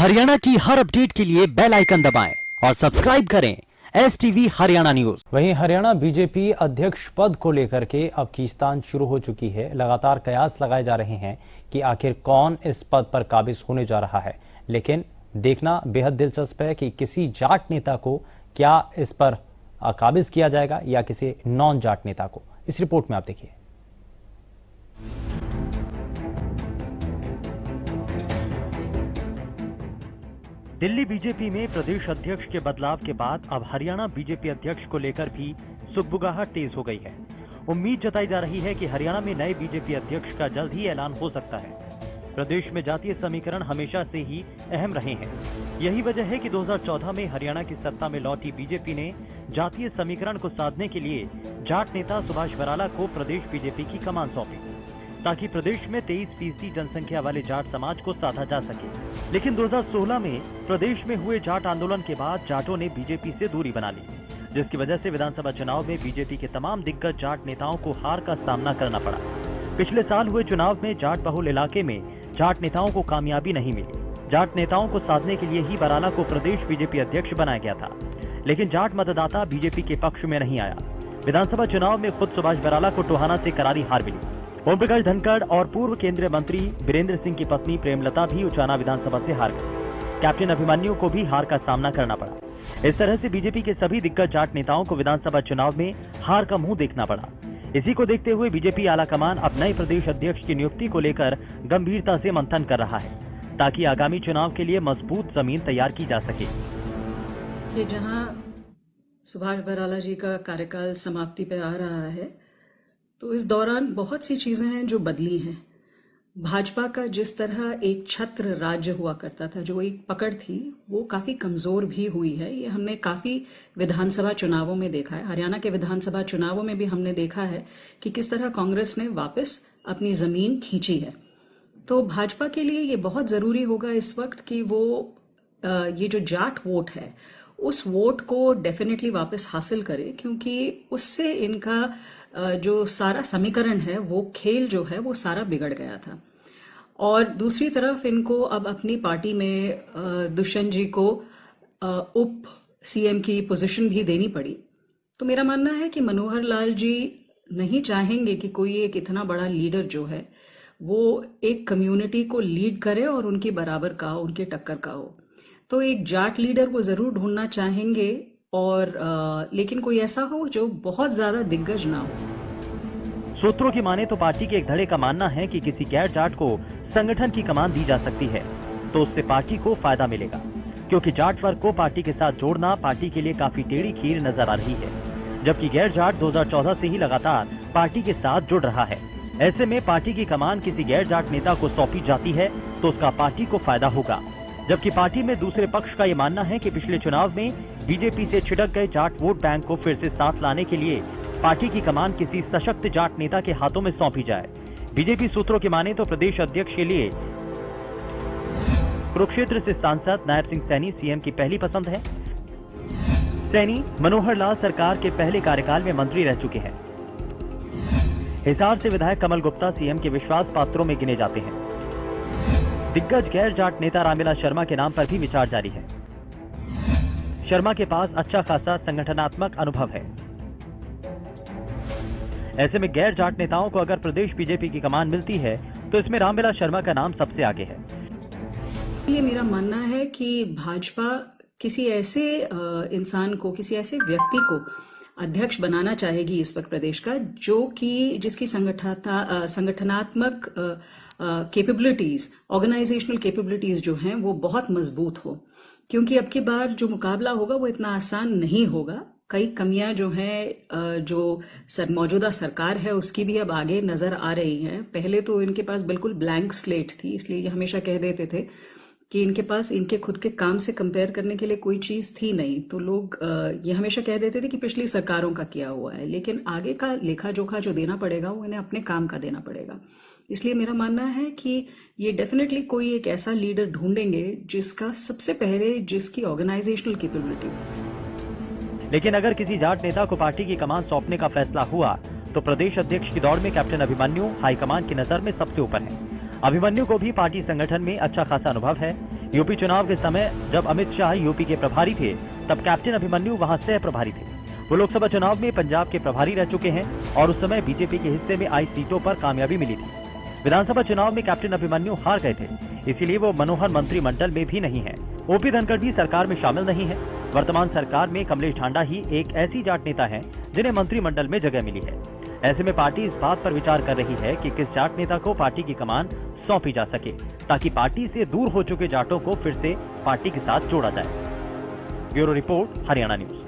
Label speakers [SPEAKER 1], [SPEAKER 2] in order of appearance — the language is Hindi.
[SPEAKER 1] हरियाणा की हर अपडेट के लिए बेल आइकन दबाएं और सब्सक्राइब करें STV हरियाणा न्यूज।
[SPEAKER 2] वहीं हरियाणा बीजेपी अध्यक्ष पद को लेकर के अब खींचतान शुरू हो चुकी है। लगातार कयास लगाए जा रहे हैं कि आखिर कौन इस पद पर काबिज होने जा रहा है, लेकिन देखना बेहद दिलचस्प है कि किसी जाट नेता को क्या इस पर काबिज किया जाएगा या किसी नॉन जाट नेता को। इस रिपोर्ट में आप देखिए।
[SPEAKER 3] दिल्ली बीजेपी में प्रदेश अध्यक्ष के बदलाव के बाद अब हरियाणा बीजेपी अध्यक्ष को लेकर भी सुगबुगाहट तेज हो गई है। उम्मीद जताई जा रही है कि हरियाणा में नए बीजेपी अध्यक्ष का जल्द ही ऐलान हो सकता है। प्रदेश में जातीय समीकरण हमेशा से ही अहम रहे हैं। यही वजह है कि 2014 में हरियाणा की सत्ता में लौटी बीजेपी ने जातीय समीकरण को साधने के लिए जाट नेता सुभाष बराला को प्रदेश बीजेपी की कमान सौंपी, ताकि प्रदेश में 23% जनसंख्या वाले जाट समाज को साधा जा सके। लेकिन 2016 में प्रदेश में हुए जाट आंदोलन के बाद जाटों ने बीजेपी से दूरी बना ली, जिसकी वजह से विधानसभा चुनाव में बीजेपी के तमाम दिग्गज जाट नेताओं को हार का सामना करना पड़ा। पिछले साल हुए चुनाव में जाट बहुल इलाके में जाट नेताओं को कामयाबी नहीं मिली। जाट नेताओं को साधने के लिए ही बराला को प्रदेश बीजेपी अध्यक्ष बनाया गया था, लेकिन जाट मतदाता बीजेपी के पक्ष में नहीं आया। विधानसभा चुनाव में खुद सुभाष बराला को टोहाना से करारी हार मिली। ओम प्रकाश धनखड़ और पूर्व केंद्रीय मंत्री वीरेंद्र सिंह की पत्नी प्रेमलता भी उचाना विधानसभा से हार गई। कैप्टन अभिमन्यु को भी हार का सामना करना पड़ा। इस तरह से बीजेपी के सभी दिग्गज जाट नेताओं को विधानसभा चुनाव में हार का मुंह देखना पड़ा। इसी को देखते हुए बीजेपी आलाकमान अब नए प्रदेश अध्यक्ष की नियुक्ति को लेकर गंभीरता से मंथन कर रहा है, ताकि आगामी चुनाव के लिए मजबूत जमीन तैयार की जा सके।
[SPEAKER 4] ये जहां सुभाष बराला जी का कार्यकाल समाप्ति पे आ रहा है, तो इस दौरान बहुत सी चीजें हैं जो बदली हैं। भाजपा का जिस तरह एक छत्र राज्य हुआ करता था, जो एक पकड़ थी, वो काफी कमजोर भी हुई है। ये हमने काफी विधानसभा चुनावों में देखा है। हरियाणा के विधानसभा चुनावों में भी हमने देखा है कि किस तरह कांग्रेस ने वापस अपनी जमीन खींची है। तो भाजपा के लिए ये बहुत जरूरी होगा इस वक्त कि वो ये जो जाट वोट है, उस वोट को डेफिनेटली वापस हासिल करे, क्योंकि उससे इनका जो सारा समीकरण है, वो खेल जो है वो सारा बिगड़ गया था। और दूसरी तरफ इनको अब अपनी पार्टी में दुष्यंत जी को उप सीएम की पोजीशन भी देनी पड़ी। तो मेरा मानना है कि मनोहर लाल जी नहीं चाहेंगे कि कोई एक इतना बड़ा लीडर जो है वो एक कम्युनिटी को लीड करे और उनकी बराबर का हो, उनके टक्कर का हो। तो एक जाट लीडर वो जरूर ढूंढना चाहेंगे, और लेकिन कोई ऐसा हो जो बहुत ज्यादा दिग्गज ना हो।
[SPEAKER 3] सूत्रों की माने तो पार्टी के एक धड़े का मानना है कि किसी गैर जाट को संगठन की कमान दी जा सकती है, तो उससे पार्टी को फायदा मिलेगा, क्योंकि जाट वर्ग को पार्टी के साथ जोड़ना पार्टी के लिए काफी टेढ़ी खीर नजर आ रही है, जबकि गैर जाट 2014 से ही लगातार पार्टी के साथ जुड़ रहा है। ऐसे में पार्टी की कमान किसी गैर जाट नेता को सौंपी जाती है तो उसका पार्टी को फायदा होगा। जबकि पार्टी में दूसरे पक्ष का ये मानना है कि पिछले चुनाव में बीजेपी से छिटक गए जाट वोट बैंक को फिर से साथ लाने के लिए पार्टी की कमान किसी सशक्त जाट नेता के हाथों में सौंपी जाए। बीजेपी सूत्रों की माने तो प्रदेश अध्यक्ष के लिए कुरुक्षेत्र से सांसद नायब सिंह सैनी सीएम की पहली पसंद है। सैनी मनोहर लाल सरकार के पहले कार्यकाल में मंत्री रह चुके हैं। हिसार से विधायक कमल गुप्ता सीएम के विश्वास पात्रों में गिने जाते हैं। दिग्गज गैर जाट नेता रामविलास शर्मा के नाम पर भी विचार जारी है। शर्मा के पास अच्छा खासा संगठनात्मक अनुभव है। ऐसे में गैर जाट नेताओं को अगर प्रदेश बीजेपी की कमान मिलती है तो इसमें रामविलास शर्मा का नाम सबसे आगे है।
[SPEAKER 4] ये मेरा मानना है कि भाजपा किसी ऐसे इंसान को, किसी ऐसे व्यक्ति को अध्यक्ष बनाना चाहेगी इस वक्त प्रदेश का, जो कि जिसकी संगठनात्मक कैपेबिलिटीज, ऑर्गेनाइजेशनल कैपेबिलिटीज जो हैं वो बहुत मजबूत हो, क्योंकि अब की बार जो मुकाबला होगा वो इतना आसान नहीं होगा। कई कमियां जो हैं, जो मौजूदा सरकार है उसकी भी अब आगे नजर आ रही हैं। पहले तो इनके पास बिल्कुल ब्लैंक स्लेट थी, इसलिए ये हमेशा कह देते थे कि इनके पास इनके खुद के काम से कंपेयर करने के लिए कोई चीज थी नहीं। तो लोग ये हमेशा कह देते थे कि पिछली सरकारों का किया हुआ है, लेकिन आगे का लेखा जोखा जो देना पड़ेगा वो इन्हें अपने काम का देना पड़ेगा। इसलिए मेरा मानना है कि ये डेफिनेटली कोई एक ऐसा लीडर ढूंढेंगे जिसका सबसे पहले जिसकी ऑर्गेनाइजेशनल कैपेबिलिटी।
[SPEAKER 3] लेकिन अगर किसी जाट नेता को पार्टी की कमान सौंपने का फैसला हुआ तो प्रदेश अध्यक्ष की दौड़ में कैप्टन अभिमन्यु हाईकमान की नजर में सबसे ऊपर है। अभिमन्यु को भी पार्टी संगठन में अच्छा खासा अनुभव है। यूपी चुनाव के समय जब अमित शाह यूपी के प्रभारी थे, तब कैप्टन अभिमन्यु वहां सह प्रभारी थे। वो लोकसभा चुनाव में पंजाब के प्रभारी रह चुके हैं और उस समय बीजेपी के हिस्से में आई सीटों पर कामयाबी मिली थी। विधानसभा चुनाव में कैप्टन अभिमन्यु हार गए थे, इसीलिए वो मनोहर मंत्रिमंडल में भी नहीं है। ओपी धनखड़ भी सरकार में शामिल नहीं है। वर्तमान सरकार में कमलेश ढांडा ही एक ऐसी जाट नेता है जिन्हें मंत्रिमंडल में जगह मिली है। ऐसे में पार्टी इस बात पर विचार कर रही है कि किस जाट नेता को पार्टी की कमान सौंपी जा सके, ताकि पार्टी से दूर हो चुके जाटों को फिर से पार्टी के साथ जोड़ा जाए। Bureau report, Haryana news.